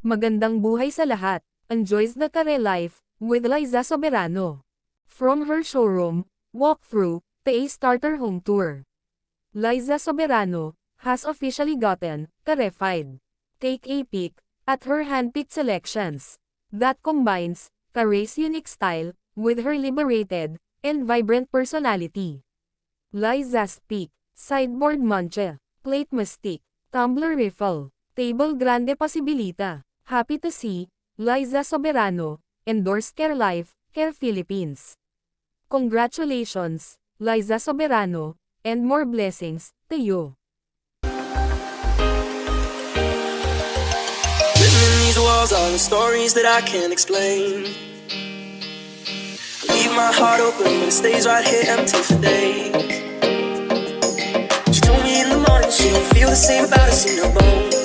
Magandang buhay sa lahat. Enjoys the Kare Life with Liza Soberano. From her showroom, walkthrough, to a starter home tour. Liza Soberano has officially gotten Kareified. Take a peek at her handpicked selections that combines Kare's unique style with her liberated and vibrant personality. Liza's pick: sideboard mancha, plate mastic, tumbler riffle, table grande posibilita. Happy to see Liza Soberano endorse Kare Life, Kare Philippines. Congratulations, Liza Soberano, and more blessings to you. Living in these walls are the stories that I can't explain. I leave my heart open, but it stays right here empty for days. She told me in the morning she don't feel the same about us in her bones.